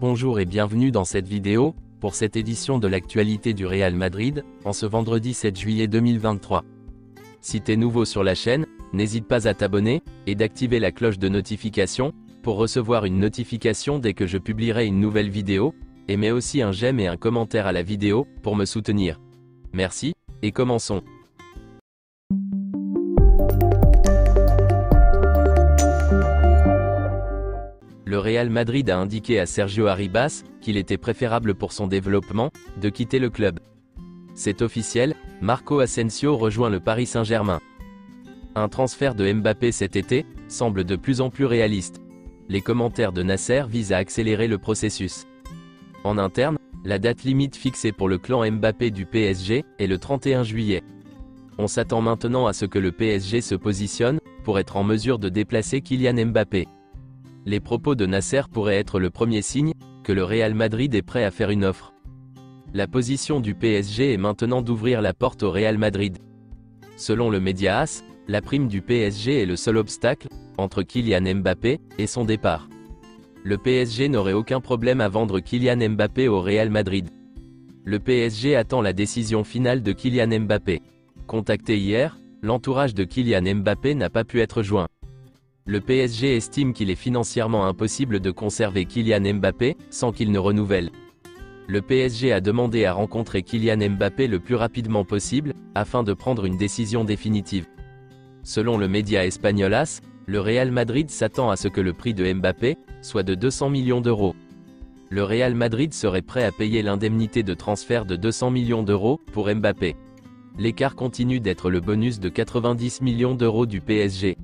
Bonjour et bienvenue dans cette vidéo, pour cette édition de l'actualité du Real Madrid, en ce vendredi 7 juillet 2023. Si t'es nouveau sur la chaîne, n'hésite pas à t'abonner, et d'activer la cloche de notification, pour recevoir une notification dès que je publierai une nouvelle vidéo, et mets aussi un j'aime et un commentaire à la vidéo, pour me soutenir. Merci, et commençons. Le Real Madrid a indiqué à Sergio Arribas qu'il était préférable pour son développement de quitter le club. C'est officiel, Marco Asensio rejoint le Paris Saint-Germain. Un transfert de Mbappé cet été semble de plus en plus réaliste. Les commentaires de Nasser visent à accélérer le processus. En interne, la date limite fixée pour le clan Mbappé du PSG est le 31 juillet. On s'attend maintenant à ce que le PSG se positionne pour être en mesure de déplacer Kylian Mbappé. Les propos de Nasser pourraient être le premier signe que le Real Madrid est prêt à faire une offre. La position du PSG est maintenant d'ouvrir la porte au Real Madrid. Selon le média AS, la prime du PSG est le seul obstacle entre Kylian Mbappé et son départ. Le PSG n'aurait aucun problème à vendre Kylian Mbappé au Real Madrid. Le PSG attend la décision finale de Kylian Mbappé. Contacté hier, l'entourage de Kylian Mbappé n'a pas pu être joint. Le PSG estime qu'il est financièrement impossible de conserver Kylian Mbappé sans qu'il ne renouvelle. Le PSG a demandé à rencontrer Kylian Mbappé le plus rapidement possible, afin de prendre une décision définitive. Selon le média espagnol AS, le Real Madrid s'attend à ce que le prix de Mbappé soit de 200 millions d'euros. Le Real Madrid serait prêt à payer l'indemnité de transfert de 200 millions d'euros pour Mbappé. L'écart continue d'être le bonus de 90 millions d'euros du PSG.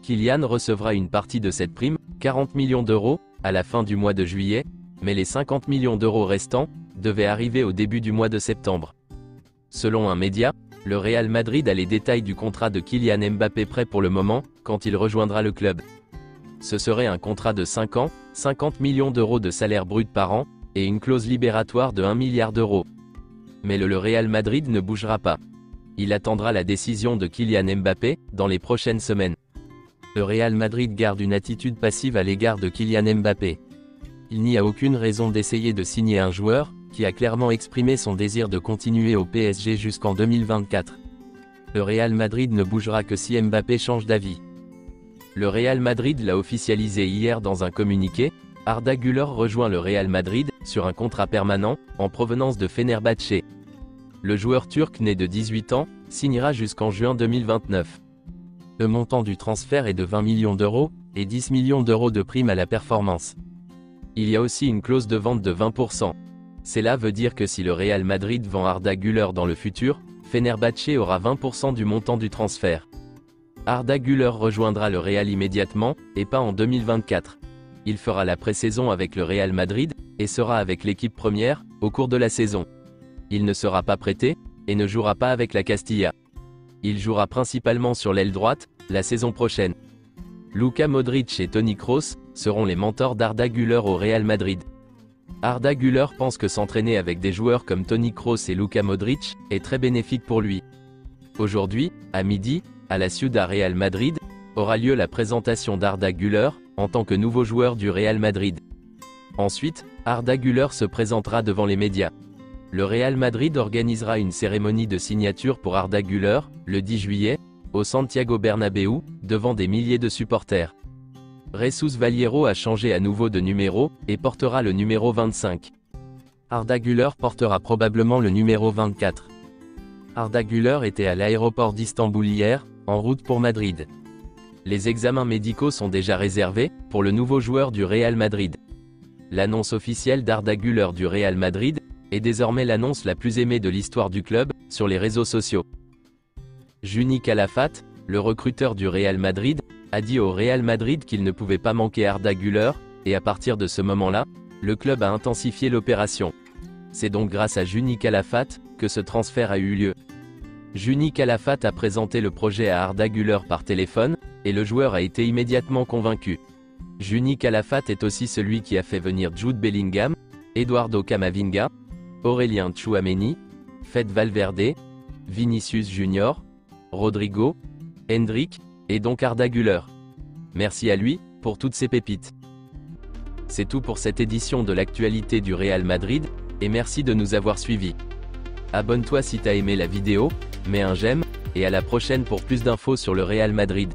Kylian recevra une partie de cette prime, 40 millions d'euros, à la fin du mois de juillet, mais les 50 millions d'euros restants devaient arriver au début du mois de septembre. Selon un média, le Real Madrid a les détails du contrat de Kylian Mbappé prêt pour le moment, quand il rejoindra le club. Ce serait un contrat de 5 ans, 50 millions d'euros de salaire brut par an, et une clause libératoire de 1 milliard d'euros. Mais le Real Madrid ne bougera pas. Il attendra la décision de Kylian Mbappé dans les prochaines semaines. Le Real Madrid garde une attitude passive à l'égard de Kylian Mbappé. Il n'y a aucune raison d'essayer de signer un joueur qui a clairement exprimé son désir de continuer au PSG jusqu'en 2024. Le Real Madrid ne bougera que si Mbappé change d'avis. Le Real Madrid l'a officialisé hier dans un communiqué, Arda Güler rejoint le Real Madrid sur un contrat permanent en provenance de Fenerbahçe. Le joueur turc né de 18 ans signera jusqu'en juin 2029. Le montant du transfert est de 20 millions d'euros, et 10 millions d'euros de prime à la performance. Il y a aussi une clause de vente de 20%. Cela veut dire que si le Real Madrid vend Arda Güler dans le futur, Fenerbahçe aura 20% du montant du transfert. Arda Güler rejoindra le Real immédiatement, et pas en 2024. Il fera la pré-saison avec le Real Madrid, et sera avec l'équipe première, au cours de la saison. Il ne sera pas prêté, et ne jouera pas avec la Castilla. Il jouera principalement sur l'aile droite, la saison prochaine. Luka Modric et Toni Kroos seront les mentors d'Arda Güler au Real Madrid. Arda Güler pense que s'entraîner avec des joueurs comme Toni Kroos et Luka Modric est très bénéfique pour lui. Aujourd'hui, à midi, à la Ciudad Real Madrid, aura lieu la présentation d'Arda Güler en tant que nouveau joueur du Real Madrid. Ensuite, Arda Güler se présentera devant les médias. Le Real Madrid organisera une cérémonie de signature pour Arda Güler, le 10 juillet, au Santiago Bernabéu, devant des milliers de supporters. Jesus Vallejo a changé à nouveau de numéro, et portera le numéro 25. Arda Güler portera probablement le numéro 24. Arda Güler était à l'aéroport d'Istanbul hier, en route pour Madrid. Les examens médicaux sont déjà réservés, pour le nouveau joueur du Real Madrid. L'annonce officielle d'Arda Güler du Real Madrid est désormais l'annonce la plus aimée de l'histoire du club, sur les réseaux sociaux. Juni Calafat, le recruteur du Real Madrid, a dit au Real Madrid qu'il ne pouvait pas manquer Arda Güler, et à partir de ce moment-là, le club a intensifié l'opération. C'est donc grâce à Juni Calafat que ce transfert a eu lieu. Juni Calafat a présenté le projet à Arda Güler par téléphone, et le joueur a été immédiatement convaincu. Juni Calafat est aussi celui qui a fait venir Jude Bellingham, Eduardo Camavinga, Aurélien Tchouaméni, Fede Valverde, Vinicius Junior, Rodrigo, Endrick, et donc Arda Güler. Merci à lui, pour toutes ces pépites. C'est tout pour cette édition de l'actualité du Real Madrid, et merci de nous avoir suivis. Abonne-toi si t'as aimé la vidéo, mets un j'aime, et à la prochaine pour plus d'infos sur le Real Madrid.